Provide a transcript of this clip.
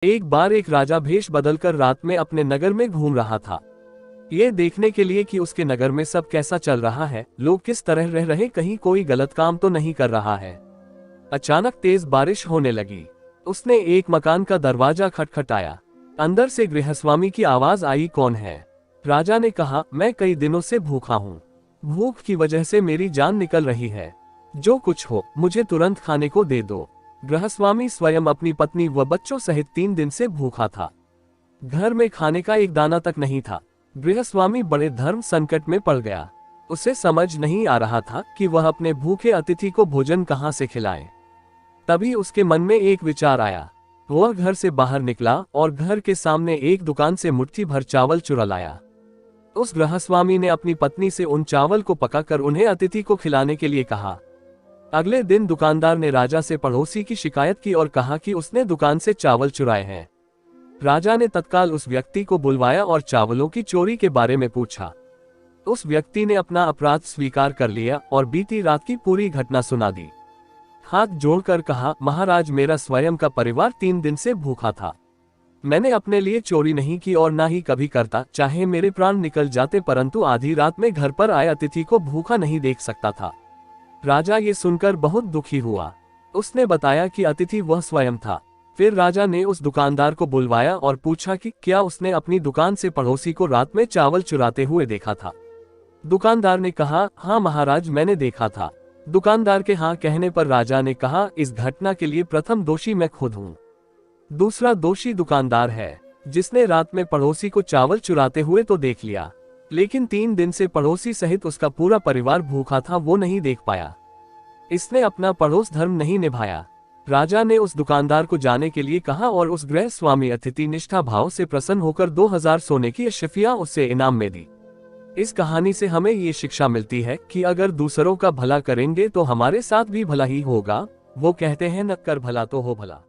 एक बार एक राजा भेष बदलकर रात में अपने नगर में घूम रहा था। ये देखने के लिए कि उसके नगर में सब कैसा चल रहा है, लोग किस तरह रह रहे, कहीं कोई गलत काम तो नहीं कर रहा है। अचानक तेज बारिश होने लगी। उसने एक मकान का दरवाजा खटखटाया। अंदर से गृहस्वामी की आवाज आई, कौन है? राजा ने कहा, मैं कई दिनों से भूखा हूँ। भूख की वजह से मेरी जान निकल रही है। जो कुछ हो मुझे तुरंत खाने को दे दो। गृहस्वामी स्वयं अपनी पत्नी व बच्चों सहित 3 दिन से भूखा था। घर में खाने का एक दाना तक नहीं था। गृहस्वामी बड़े धर्म संकट में पड़ गया। उसे समझ नहीं आ रहा था कि वह अपने भूखे अतिथि को भोजन कहां से खिलाए। तभी उसके मन में एक विचार आया। वह घर से बाहर निकला और घर के सामने एक दुकान से मुट्ठी भर चावल चुरा लाया। उस गृहस्वामी ने अपनी पत्नी से उन चावल को पकाकर उन्हें अतिथि को खिलाने के लिए कहा। अगले दिन दुकानदार ने राजा से पड़ोसी की शिकायत की और कहा कि उसने दुकान से चावल चुराए हैं। राजा ने तत्काल उस व्यक्ति को बुलवाया और चावलों की चोरी के बारे में पूछा। उस व्यक्ति ने अपना अपराध स्वीकार कर लिया और बीती रात की पूरी घटना सुना दी। हाथ जोड़कर कहा, महाराज, मेरा स्वयं का परिवार 3 दिन से भूखा था। मैंने अपने लिए चोरी नहीं की और ना ही कभी करता, चाहे मेरे प्राण निकल जाते, परंतु आधी रात में घर पर आए अतिथि को भूखा नहीं देख सकता था। राजा ये सुनकर बहुत दुखी हुआ। उसने बताया कि अतिथि वह स्वयं था। फिर राजा ने उस दुकानदार को बुलवाया और पूछा कि क्या उसने अपनी दुकान से पड़ोसी को रात में चावल चुराते हुए देखा था। दुकानदार ने कहा, हाँ महाराज, मैंने देखा था। दुकानदार के हाँ कहने पर राजा ने कहा, इस घटना के लिए प्रथम दोषी मैं खुद हूँ। दूसरा दोषी दुकानदार है, जिसने रात में पड़ोसी को चावल चुराते हुए तो देख लिया, लेकिन 3 दिन से पड़ोसी सहित उसका पूरा परिवार भूखा था, वो नहीं देख पाया। इसने अपना पड़ोस धर्म नहीं निभाया। राजा ने उस दुकानदार को जाने के लिए कहा और उस गृह स्वामी अतिथि निष्ठा भाव से प्रसन्न होकर 2000 सोने की अशफिया उससे इनाम में दी। इस कहानी से हमें ये शिक्षा मिलती है कि अगर दूसरों का भला करेंगे तो हमारे साथ भी भला ही होगा। वो कहते हैं, न कर भला तो हो भला।